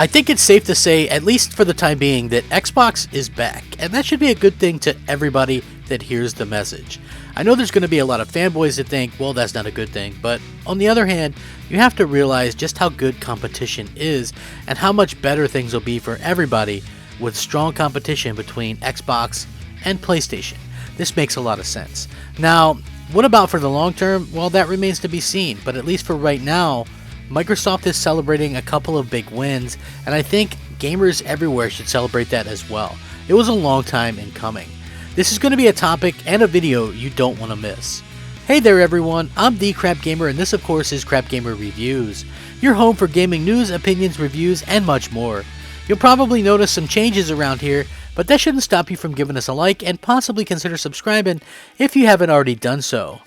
I think it's safe to say, at least for the time being, that Xbox is back, and that should be a good thing to everybody that hears the message. I know there's going to be a lot of fanboys that think, well, that's not a good thing, but on the other hand, you have to realize just how good competition is and how much better things will be for everybody with strong competition between Xbox and PlayStation. This makes a lot of sense. Now, what about for the long term? Well, that remains to be seen, but at least for right now, Microsoft is celebrating a couple of big wins, and I think gamers everywhere should celebrate that as well. It was a long time in coming. This is going to be a topic and a video you don't want to miss. Hey there everyone, I'm the Crapgamer, and this of course is Crapgamer Reviews, your home for gaming news, opinions, reviews, and much more. You'll probably notice some changes around here, but that shouldn't stop you from giving us a like and possibly consider subscribing if you haven't already done so.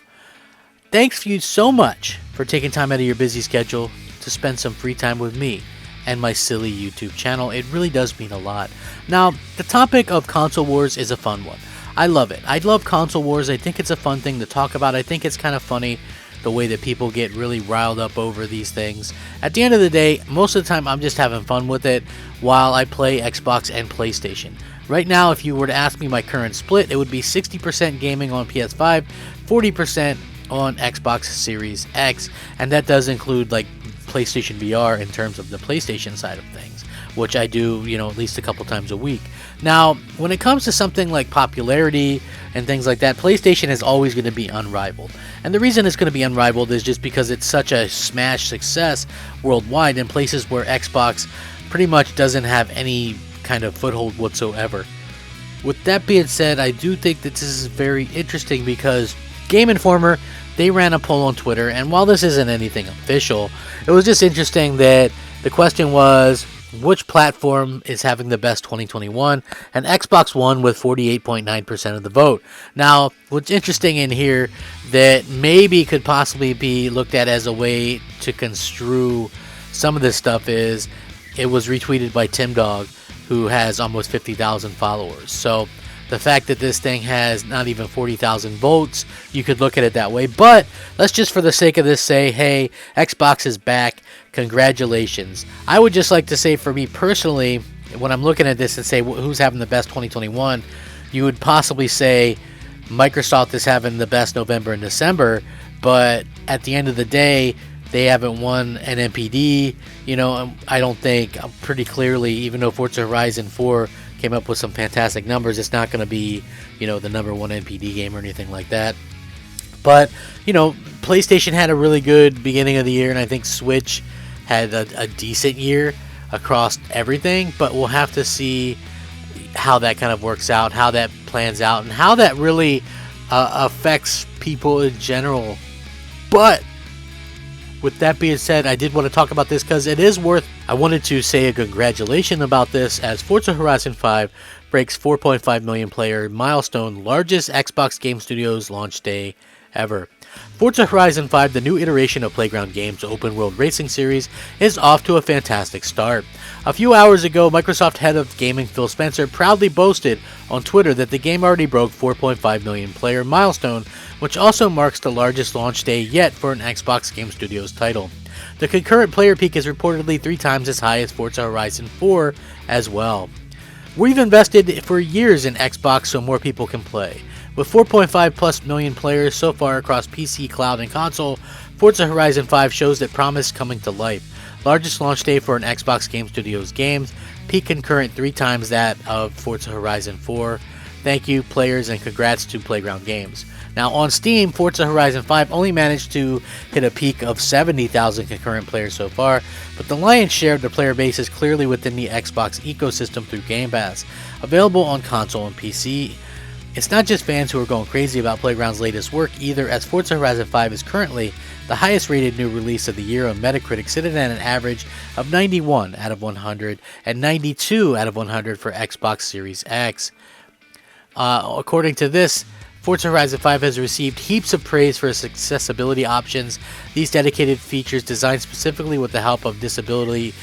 Thanks you so much for taking time out of your busy schedule to spend some free time with me and my silly YouTube channel. It really does mean a lot. Now, the topic of console wars is a fun one. I love it. I love console wars. I think it's a fun thing to talk about. I think it's kind of funny the way that people get really riled up over these things. At the end of the day, most of the time I'm just having fun with it while I play Xbox and PlayStation. Right now, if you were to ask me my current split, it would be 60% gaming on PS5, 40% on Xbox Series X, and that does include like PlayStation VR in terms of the PlayStation side of things, which I do, at least a couple times a week. Now, when it comes to something like popularity and things like that, PlayStation is always going to be unrivaled. And the reason it's going to be unrivaled is just because it's such a smash success worldwide in places where Xbox pretty much doesn't have any kind of foothold whatsoever. With that being said, I do think that this is very interesting because Game Informer, they ran a poll on Twitter, and while this isn't anything official, it was just interesting that the question was, which platform is having the best 2021? And Xbox won with 48.9% of the vote. Now, what's interesting in here that maybe could possibly be looked at as a way to construe some of this stuff is it was retweeted by Tim Dog, who has almost 50,000 followers. So the fact that this thing has not even 40,000 votes, you could look at it that way. But let's just for the sake of this say, hey, Xbox is back. Congratulations. I would just like to say for me personally, when I'm looking at this and say who's having the best 2021, you would possibly say Microsoft is having the best November and December, but at the end of the day, they haven't won an NPD. I don't think pretty clearly, even though Forza Horizon 4 came up with some fantastic numbers, it's not going to be, the number one NPD game or anything like that. But, PlayStation had a really good beginning of the year, and I think Switch had a decent year across everything, but we'll have to see how that kind of works out, how that plans out, and how that really affects people in general. But with that being said, I did want to talk about this because it is worth. I wanted to say a congratulations about this as Forza Horizon 5 breaks 4.5 million player milestone, largest Xbox Game Studios launch day ever. Forza Horizon 5, the new iteration of Playground Games' open-world racing series, is off to a fantastic start. A few hours ago, Microsoft head of gaming Phil Spencer proudly boasted on Twitter that the game already broke 4.5 million player milestone, which also marks the largest launch day yet for an Xbox Game Studios title. The concurrent player peak is reportedly 3 times as high as Forza Horizon 4 as well. We've invested for years in Xbox so more people can play. With 4.5 plus million players so far across PC, cloud, and console, Forza Horizon 5 shows that promise coming to life. Largest launch day for an Xbox Game Studios games, peak concurrent 3 times that of Forza Horizon 4. Thank you, players, and congrats to Playground Games. Now, on Steam, Forza Horizon 5 only managed to hit a peak of 70,000 concurrent players so far, but the lion's share of the player base is clearly within the Xbox ecosystem through Game Pass, available on console and PC. It's not just fans who are going crazy about Playground's latest work either, as Forza Horizon 5 is currently the highest rated new release of the year on Metacritic, sitting at an average of 91 out of 100 and 92 out of 100 for Xbox Series X. According to this, Forza Horizon 5 has received heaps of praise for its accessibility options. These dedicated features designed specifically with the help of disability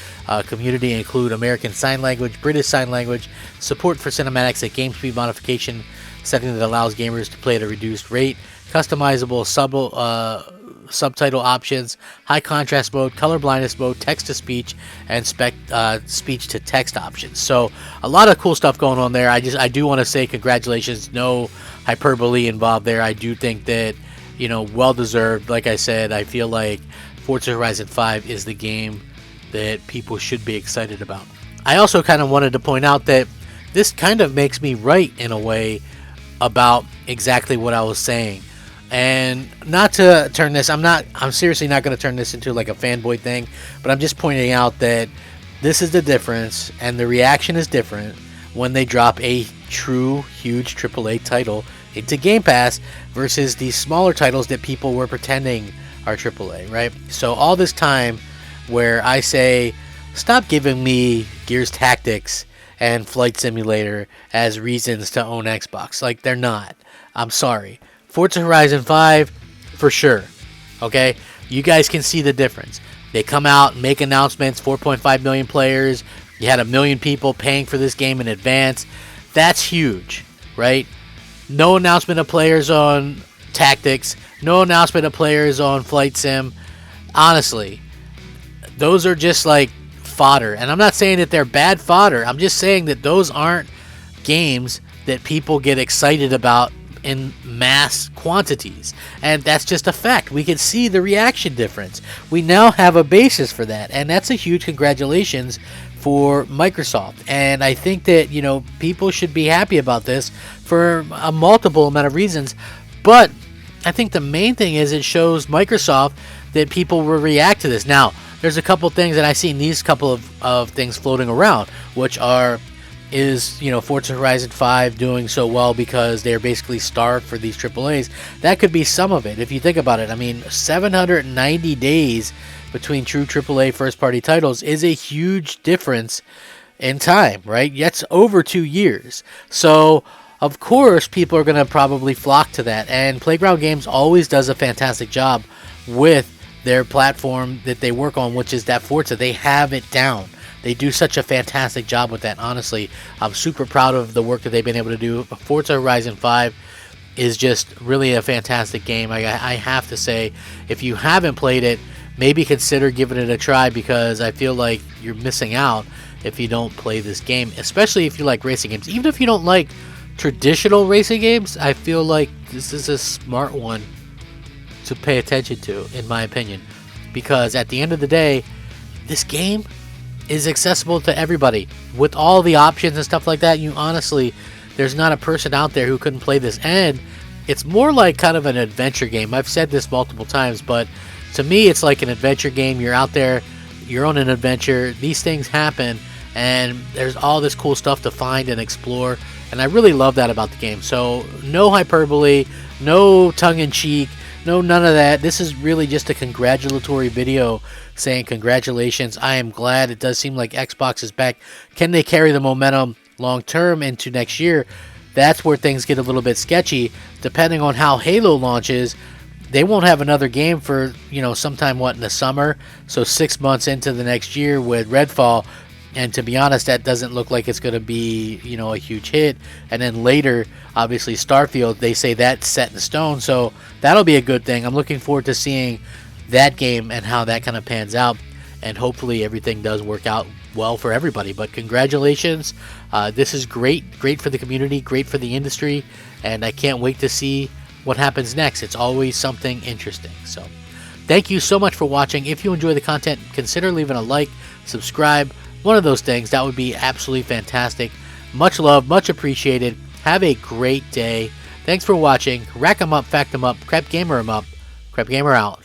community include American Sign Language, British Sign Language, support for cinematics at game speed modification, setting that allows gamers to play at a reduced rate, customizable subtitle options, high contrast mode, color blindness mode, text to speech, and speech to text options. So a lot of cool stuff going on there. I do want to say congratulations. No hyperbole involved there. I do think that, you know, well deserved. Like I said, I feel like Forza Horizon 5 is the game that people should be excited about. I also kind of wanted to point out that this kind of makes me right in a way about exactly what I was saying. And not to turn this, I'm seriously not going to turn this into like a fanboy thing, but I'm just pointing out that this is the difference, and the reaction is different when they drop a true huge AAA title into Game Pass versus these smaller titles that people were pretending are AAA, right? So all this time where I say, stop giving me Gears Tactics and Flight Simulator as reasons to own Xbox. Like, they're not. I'm sorry. Forza Horizon 5, for sure. Okay? You guys can see the difference. They come out, make announcements, 4.5 million players. You had 1 million people paying for this game in advance. That's huge, right? No announcement of players on Tactics. No announcement of players on Flight Sim. Honestly, those are just like fodder. And I'm not saying that they're bad fodder. I'm just saying that those aren't games that people get excited about in mass quantities, and that's just a fact. We can see the reaction difference. We now have a basis for that, and that's a huge congratulations for Microsoft. And I think that, you know, people should be happy about this for a multiple amount of reasons, but I think the main thing is it shows Microsoft that people will react to this. Now, there's a couple things that I see in these couple of things floating around, which is, you know, Forza Horizon 5 doing so well because they're basically starved for these AAAs. That could be some of it, if you think about it. I mean, 790 days between true AAA first-party titles is a huge difference in time, right? That's over 2 years. So, of course, people are going to probably flock to that. And Playground Games always does a fantastic job with their platform that they work on, which is that Forza. They have it down. They do such a fantastic job with that. Honestly, I'm super proud of the work that they've been able to do. Forza Horizon 5 is just really a fantastic game. I have to say, if you haven't played it, maybe consider giving it a try, because I feel like you're missing out if you don't play this game, especially if you like racing games. Even if you don't like traditional racing games, I feel like this is a smart one to pay attention to, in my opinion, because at the end of the day, this game is accessible to everybody with all the options and stuff like that. You honestly, there's not a person out there who couldn't play this, and it's more like kind of an adventure game. I've said this multiple times, but to me it's like an adventure game. You're out there, you're on an adventure, these things happen, and there's all this cool stuff to find and explore, and I really love that about the game. So no hyperbole, no tongue-in-cheek, no, none of that. This is really just a congratulatory video saying congratulations. I am glad. It does seem like Xbox is back. Can they carry the momentum long term into next year? That's where things get a little bit sketchy. Depending on how Halo launches, they won't have another game for, you know, sometime, what, in the summer? So 6 months into the next year with Redfall. And to be honest, that doesn't look like it's going to be, you know, a huge hit. And then later, obviously, Starfield, they say that's set in stone. So that'll be a good thing. I'm looking forward to seeing that game and how that kind of pans out. And hopefully everything does work out well for everybody. But congratulations. This is great. Great for the community. Great for the industry. And I can't wait to see what happens next. It's always something interesting. So thank you so much for watching. If you enjoy the content, consider leaving a like, subscribe. One of those things. That would be absolutely fantastic. Much love, much appreciated. Have a great day. Thanks for watching. Rack 'em up, fact 'em up, Crapgamer 'em up. Crapgamer out.